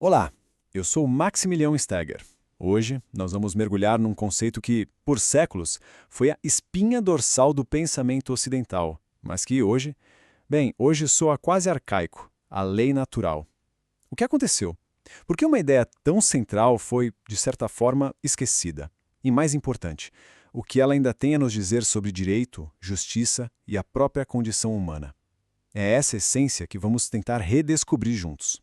Olá, eu sou Maximilian Steger. Hoje nós vamos mergulhar num conceito que, por séculos, foi a espinha dorsal do pensamento ocidental, mas que hoje soa quase arcaico, a lei natural. O que aconteceu? Por que uma ideia tão central foi, de certa forma, esquecida? E mais importante, o que ela ainda tem a nos dizer sobre direito, justiça e a própria condição humana? É essa essência que vamos tentar redescobrir juntos.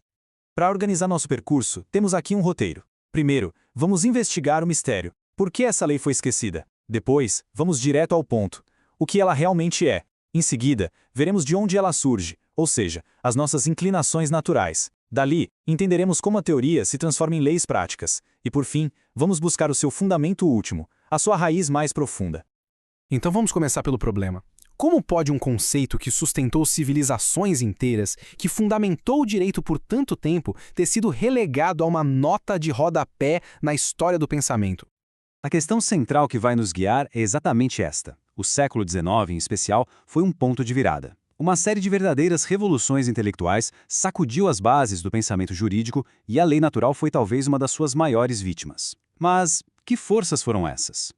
Para organizar nosso percurso, temos aqui um roteiro. Primeiro, vamos investigar o mistério. Por que essa lei foi esquecida? Depois, vamos direto ao ponto. O que ela realmente é. Em seguida, veremos de onde ela surge, ou seja, as nossas inclinações naturais. Dali, entenderemos como a teoria se transforma em leis práticas. E por fim, vamos buscar o seu fundamento último, a sua raiz mais profunda. Então vamos começar pelo problema. Como pode um conceito que sustentou civilizações inteiras, que fundamentou o direito por tanto tempo, ter sido relegado a uma nota de rodapé na história do pensamento? A questão central que vai nos guiar é exatamente esta. O século XIX, em especial, foi um ponto de virada. Uma série de verdadeiras revoluções intelectuais sacudiu as bases do pensamento jurídico e a lei natural foi talvez uma das suas maiores vítimas. Mas que forças foram essas?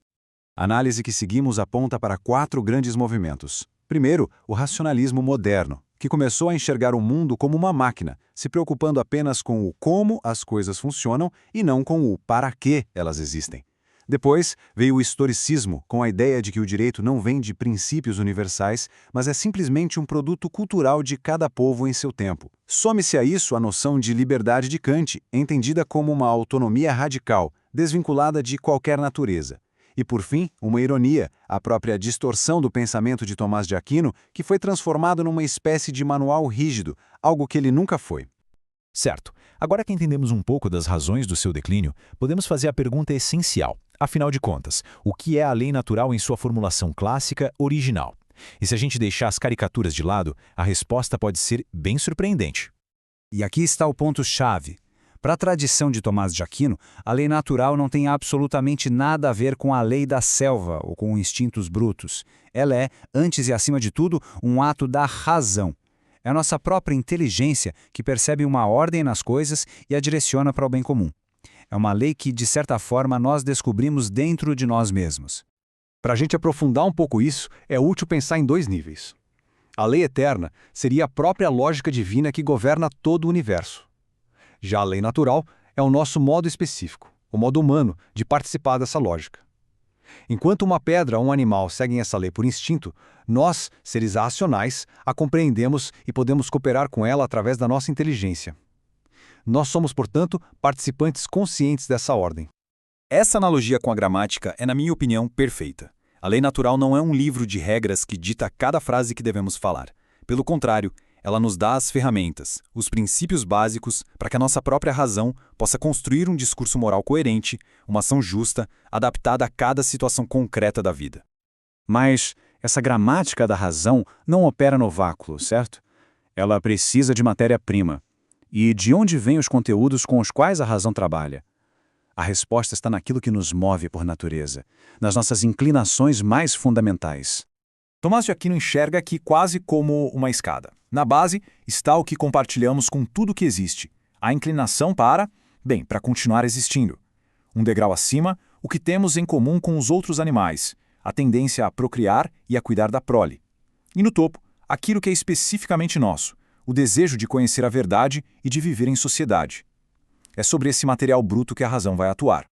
A análise que seguimos aponta para 4 grandes movimentos. Primeiro, o racionalismo moderno, que começou a enxergar o mundo como uma máquina, se preocupando apenas com o como as coisas funcionam e não com o para que elas existem. Depois, veio o historicismo, com a ideia de que o direito não vem de princípios universais, mas é simplesmente um produto cultural de cada povo em seu tempo. Some-se a isso a noção de liberdade de Kant, entendida como uma autonomia radical, desvinculada de qualquer natureza. E, por fim, uma ironia, a própria distorção do pensamento de Tomás de Aquino, que foi transformado numa espécie de manual rígido, algo que ele nunca foi. Certo. Agora que entendemos um pouco das razões do seu declínio, podemos fazer a pergunta essencial. Afinal de contas, o que é a lei natural em sua formulação clássica original? E se a gente deixar as caricaturas de lado, a resposta pode ser bem surpreendente. E aqui está o ponto-chave. Para a tradição de Tomás de Aquino, a lei natural não tem absolutamente nada a ver com a lei da selva ou com instintos brutos. Ela é, antes e acima de tudo, um ato da razão. É a nossa própria inteligência que percebe uma ordem nas coisas e a direciona para o bem comum. É uma lei que, de certa forma, nós descobrimos dentro de nós mesmos. Para a gente aprofundar um pouco isso, é útil pensar em 2 níveis. A lei eterna seria a própria lógica divina que governa todo o universo. Já a lei natural é o nosso modo específico, o modo humano, de participar dessa lógica. Enquanto uma pedra ou um animal seguem essa lei por instinto, nós, seres racionais, a compreendemos e podemos cooperar com ela através da nossa inteligência. Nós somos, portanto, participantes conscientes dessa ordem. Essa analogia com a gramática é, na minha opinião, perfeita. A lei natural não é um livro de regras que dita cada frase que devemos falar. Pelo contrário, ela nos dá as ferramentas, os princípios básicos para que a nossa própria razão possa construir um discurso moral coerente, uma ação justa, adaptada a cada situação concreta da vida. Mas essa gramática da razão não opera no vácuo, certo? Ela precisa de matéria-prima. E de onde vêm os conteúdos com os quais a razão trabalha? A resposta está naquilo que nos move por natureza, nas nossas inclinações mais fundamentais. Tomás de Aquino enxerga aqui quase como uma escada. Na base está o que compartilhamos com tudo que existe, a inclinação para continuar existindo. Um degrau acima, o que temos em comum com os outros animais, a tendência a procriar e a cuidar da prole. E no topo, aquilo que é especificamente nosso, o desejo de conhecer a verdade e de viver em sociedade. É sobre esse material bruto que a razão vai atuar.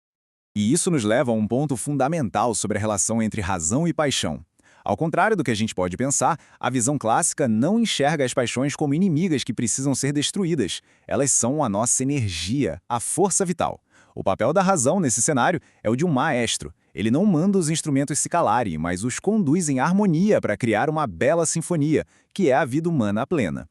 E isso nos leva a um ponto fundamental sobre a relação entre razão e paixão. Ao contrário do que a gente pode pensar, a visão clássica não enxerga as paixões como inimigas que precisam ser destruídas. Elas são a nossa energia, a força vital. O papel da razão nesse cenário é o de um maestro. Ele não manda os instrumentos se calarem, mas os conduz em harmonia para criar uma bela sinfonia, que é a vida humana plena.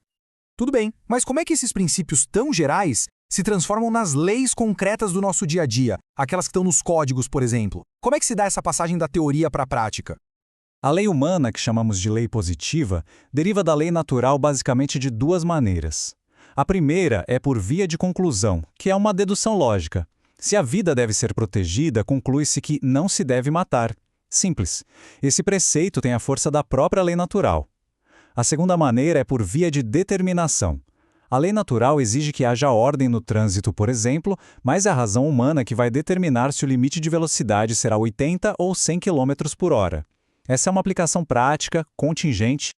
Tudo bem, mas como é que esses princípios tão gerais se transformam nas leis concretas do nosso dia a dia, aquelas que estão nos códigos, por exemplo? Como é que se dá essa passagem da teoria para a prática? A lei humana, que chamamos de lei positiva, deriva da lei natural basicamente de 2 maneiras. A primeira é por via de conclusão, que é uma dedução lógica. Se a vida deve ser protegida, conclui-se que não se deve matar. Simples. Esse preceito tem a força da própria lei natural. A segunda maneira é por via de determinação. A lei natural exige que haja ordem no trânsito, por exemplo, mas é a razão humana que vai determinar se o limite de velocidade será 80 ou 100 km por hora. Essa é uma aplicação prática, contingente.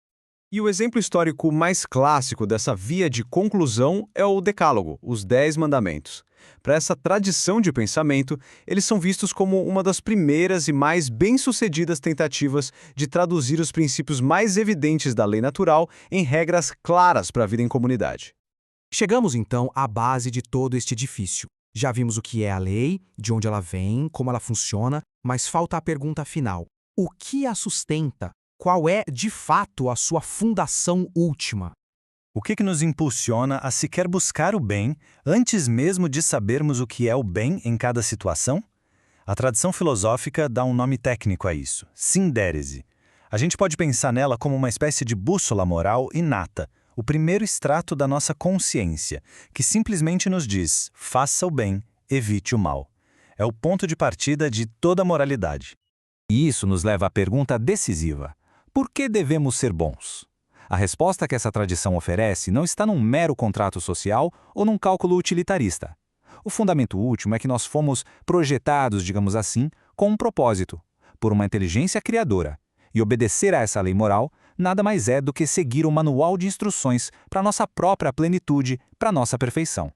E o exemplo histórico mais clássico dessa via de conclusão é o Decálogo, os 10 Mandamentos. Para essa tradição de pensamento, eles são vistos como uma das primeiras e mais bem-sucedidas tentativas de traduzir os princípios mais evidentes da lei natural em regras claras para a vida em comunidade. Chegamos então à base de todo este edifício. Já vimos o que é a lei, de onde ela vem, como ela funciona, mas falta a pergunta final. O que a sustenta? Qual é, de fato, a sua fundação última? O que nos impulsiona a sequer buscar o bem antes mesmo de sabermos o que é o bem em cada situação? A tradição filosófica dá um nome técnico a isso, sindérese. A gente pode pensar nela como uma espécie de bússola moral inata, o primeiro extrato da nossa consciência, que simplesmente nos diz: faça o bem, evite o mal. É o ponto de partida de toda a moralidade. E isso nos leva à pergunta decisiva: por que devemos ser bons? A resposta que essa tradição oferece não está num mero contrato social ou num cálculo utilitarista. O fundamento último é que nós fomos projetados, digamos assim, com um propósito, por uma inteligência criadora. E obedecer a essa lei moral nada mais é do que seguir um manual de instruções para nossa própria plenitude, para nossa perfeição.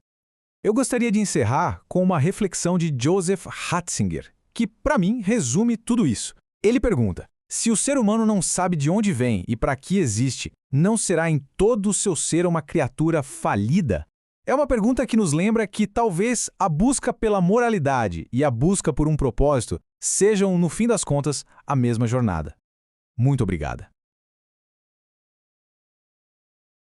Eu gostaria de encerrar com uma reflexão de Joseph Ratzinger, que, para mim, resume tudo isso. Ele pergunta: se o ser humano não sabe de onde vem e para que existe, não será em todo o seu ser uma criatura falida? É uma pergunta que nos lembra que talvez a busca pela moralidade e a busca por um propósito sejam, no fim das contas, a mesma jornada. Muito obrigada.